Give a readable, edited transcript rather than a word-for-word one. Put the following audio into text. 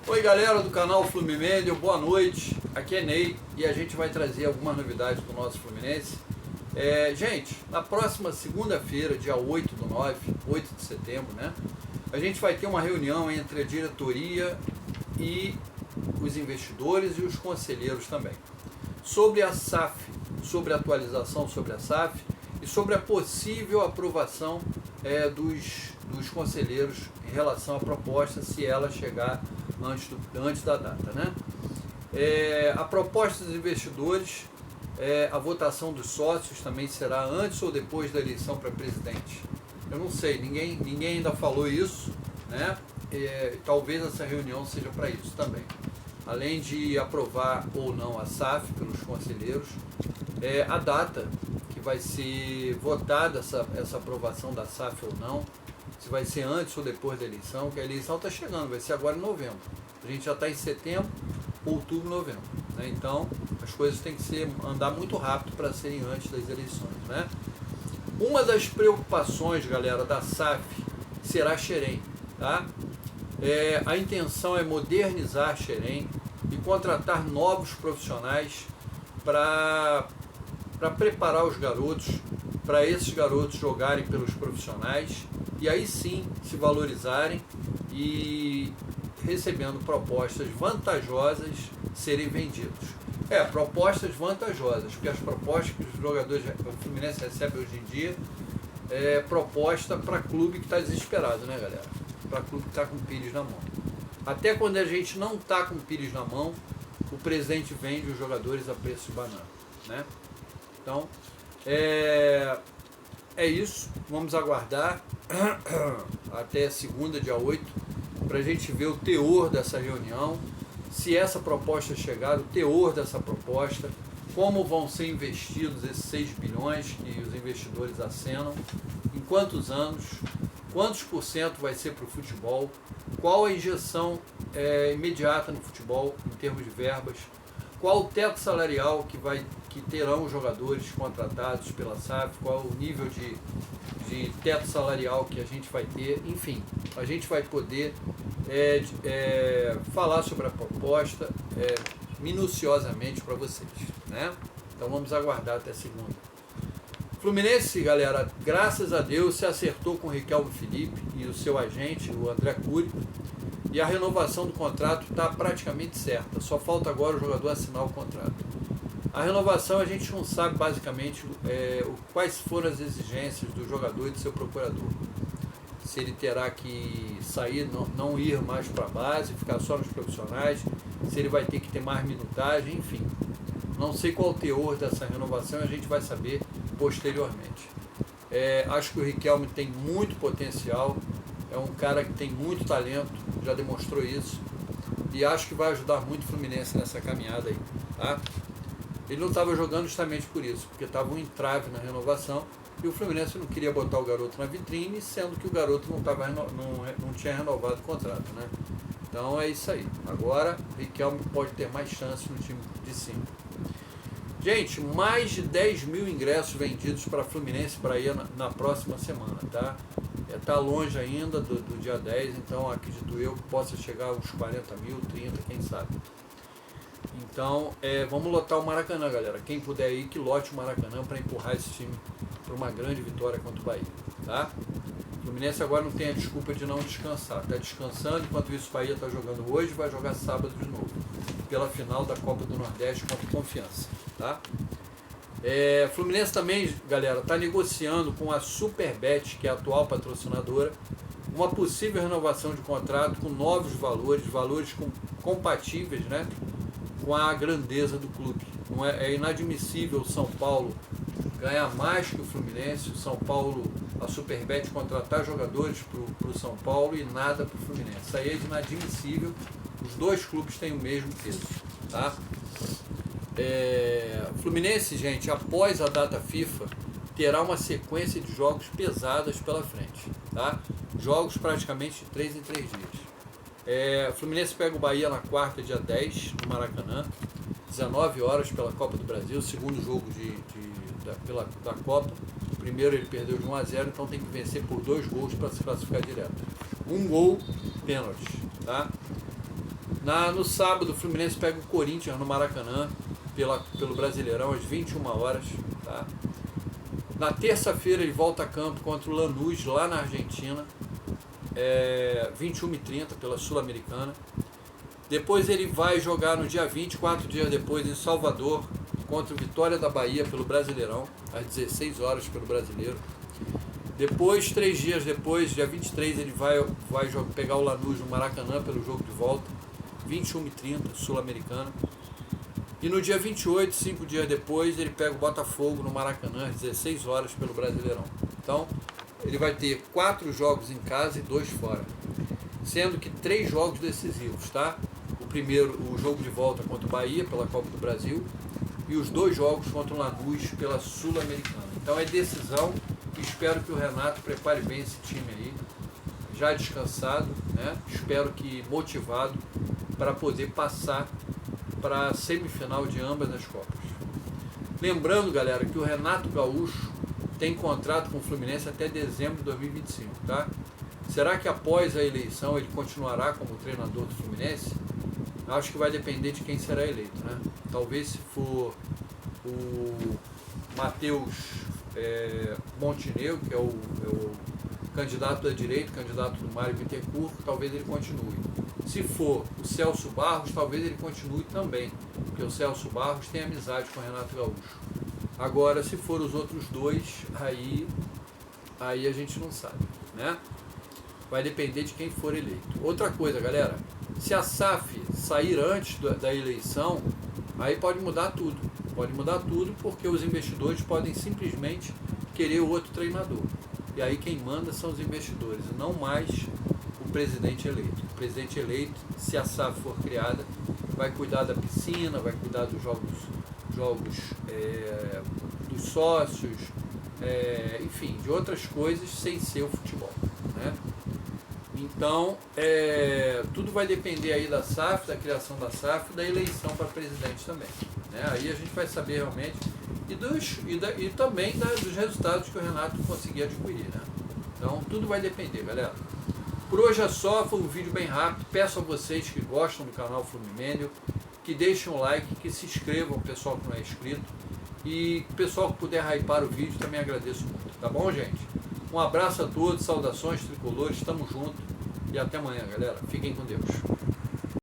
Oi galera do canal Fluminense, boa noite, aqui é Ney e a gente vai trazer algumas novidades do nosso Fluminense. Gente, na próxima segunda-feira, dia 8/9, 8 de setembro, né? A gente vai ter uma reunião entre a diretoria e os investidores e os conselheiros também. Sobre a SAF, sobre a atualização sobre a SAF e sobre a possível aprovação dos conselheiros em relação à proposta, se ela chegar antes da data, né? A proposta dos investidores, a votação dos sócios também será antes ou depois da eleição para presidente. Eu não sei, ninguém ainda falou isso, né? Talvez essa reunião seja para isso também. Além de aprovar ou não a SAF pelos conselheiros, a data que vai ser votada essa aprovação da SAF ou não, se vai ser antes ou depois da eleição, que a eleição está chegando, vai ser agora em novembro. A gente já está em setembro, outubro, novembro, né? Então as coisas têm que andar muito rápido para serem antes das eleições, né? Uma das preocupações, galera, da SAF será Xerém, tá? A intenção é modernizar Xerém e contratar novos profissionais para preparar os garotos, para esses garotos jogarem pelos profissionais e aí sim se valorizarem e recebendo propostas vantajosas serem vendidos. Propostas vantajosas, porque as propostas que os jogadores do Fluminense recebem hoje em dia é proposta para clube que está desesperado, né, galera? Para clube que está com o Pires na mão. Até quando a gente não está com o Pires na mão, o presidente vende os jogadores a preço de banana, né? Então, é isso. Vamos aguardar até segunda, dia 8, para a gente ver o teor dessa reunião, se essa proposta chegar, o teor dessa proposta, como vão ser investidos esses 6 bilhões que os investidores acenam, em quantos anos, quantos por cento vai ser para o futebol, qual a injeção imediata no futebol em termos de verbas, qual o teto salarial que terão os jogadores contratados pela SAF, qual o nível de teto salarial que a gente vai ter, enfim, a gente vai poder falar sobre a proposta minuciosamente para vocês, né? Então vamos aguardar até segunda. Fluminense, galera, graças a Deus se acertou com o Riquelme Felipe e o seu agente, o André Cury, e a renovação do contrato está praticamente certa, só falta agora o jogador assinar o contrato. A renovação a gente não sabe basicamente quais foram as exigências do jogador e do seu procurador. Se ele terá que sair, não ir mais para a base, ficar só nos profissionais, se ele vai ter que ter mais minutagem, enfim. Não sei qual o teor dessa renovação, a gente vai saber posteriormente. Acho que o Riquelme tem muito potencial, é um cara que tem muito talento, já demonstrou isso, e acho que vai ajudar muito o Fluminense nessa caminhada aí, tá? Ele não estava jogando justamente por isso, porque estava um entrave na renovação e o Fluminense não queria botar o garoto na vitrine, sendo que o garoto não tinha renovado o contrato, né? Então é isso aí. Agora o Riquelme pode ter mais chance no time de cima. Gente, mais de 10 mil ingressos vendidos para Fluminense para ir na próxima semana, tá? Está longe ainda do dia 10, então acredito eu que possa chegar aos 40 mil, 30, quem sabe. Então, vamos lotar o Maracanã, galera. Quem puder ir, que lote o Maracanã para empurrar esse time para uma grande vitória contra o Bahia, tá? O Fluminense agora não tem a desculpa de não descansar. Está descansando, enquanto isso o Bahia está jogando hoje, vai jogar sábado de novo, pela final da Copa do Nordeste contra o Confiança, tá? Fluminense também, galera, está negociando com a Superbet, que é a atual patrocinadora, uma possível renovação de contrato com novos valores compatíveis, né, com a grandeza do clube. Não é inadmissível o São Paulo ganhar mais que o Fluminense, o São Paulo, a Superbet contratar jogadores para o São Paulo e nada para o Fluminense. Isso aí é inadmissível, os dois clubes têm o mesmo peso, tá? Fluminense, gente, após a data FIFA, terá uma sequência de jogos pesadas pela frente, tá? Jogos praticamente de 3 em 3 dias. Fluminense pega o Bahia na quarta, dia 10, no Maracanã, 19 horas pela Copa do Brasil, segundo jogo da Copa. O primeiro ele perdeu de 1-0, então tem que vencer por 2 gols para se classificar direto. 1 gol, pênalti, tá? No sábado, o Fluminense pega o Corinthians no Maracanã, pelo Brasileirão, às 21 horas. Tá? Na terça-feira, ele volta a campo contra o Lanús, lá na Argentina, 21h30, pela Sul-Americana. Depois ele vai jogar no dia 20, 4 dias depois, em Salvador, contra o Vitória da Bahia, pelo Brasileirão, às 16 horas, pelo Brasileiro. Depois, 3 dias depois, dia 23, ele vai pegar o Lanús no Maracanã, pelo jogo de volta, 21h30, Sul-Americana. E no dia 28, 5 dias depois, ele pega o Botafogo no Maracanã, às 16 horas, pelo Brasileirão. Então, ele vai ter 4 jogos em casa e 2 fora. Sendo que 3 jogos decisivos, tá? O primeiro, o jogo de volta contra o Bahia, pela Copa do Brasil, e os 2 jogos contra o Lanús, pela Sul-Americana. Então é decisão, e espero que o Renato prepare bem esse time aí, já descansado, né? Espero que motivado para poder passar para a semifinal de ambas as Copas. Lembrando, galera, que o Renato Gaúcho tem contrato com o Fluminense até dezembro de 2025, tá? Será que após a eleição ele continuará como treinador do Fluminense? Acho que vai depender de quem será eleito, né? Talvez se for o Matheus Montenegro, que é o candidato da direita, candidato do Mário Bittencourt, talvez ele continue. Se for o Celso Barros, talvez ele continue também, porque o Celso Barros tem amizade com o Renato Gaúcho. Agora, se for os outros 2, aí a gente não sabe, né? Vai depender de quem for eleito. Outra coisa, galera, se a SAF sair antes da eleição, aí pode mudar tudo. Pode mudar tudo porque os investidores podem simplesmente querer outro treinador. E aí quem manda são os investidores, e não mais o presidente eleito. O presidente eleito, se a SAF for criada, vai cuidar da piscina, vai cuidar dos jogos dos sócios, enfim, de outras coisas sem ser o futebol, né? Então, tudo vai depender aí da SAF, da criação da SAF, da eleição para presidente também, né? Aí a gente vai saber realmente e também dos resultados que o Renato conseguir adquirir, né? Então, tudo vai depender, galera. Por hoje é só, foi um vídeo bem rápido. Peço a vocês que gostam do canal Flumimênio, que deixem um like, que se inscrevam, o pessoal que não é inscrito. E o pessoal que puder hypar o vídeo, também agradeço muito. Tá bom, gente? Um abraço a todos, saudações tricolores, tamo junto. E até amanhã, galera. Fiquem com Deus.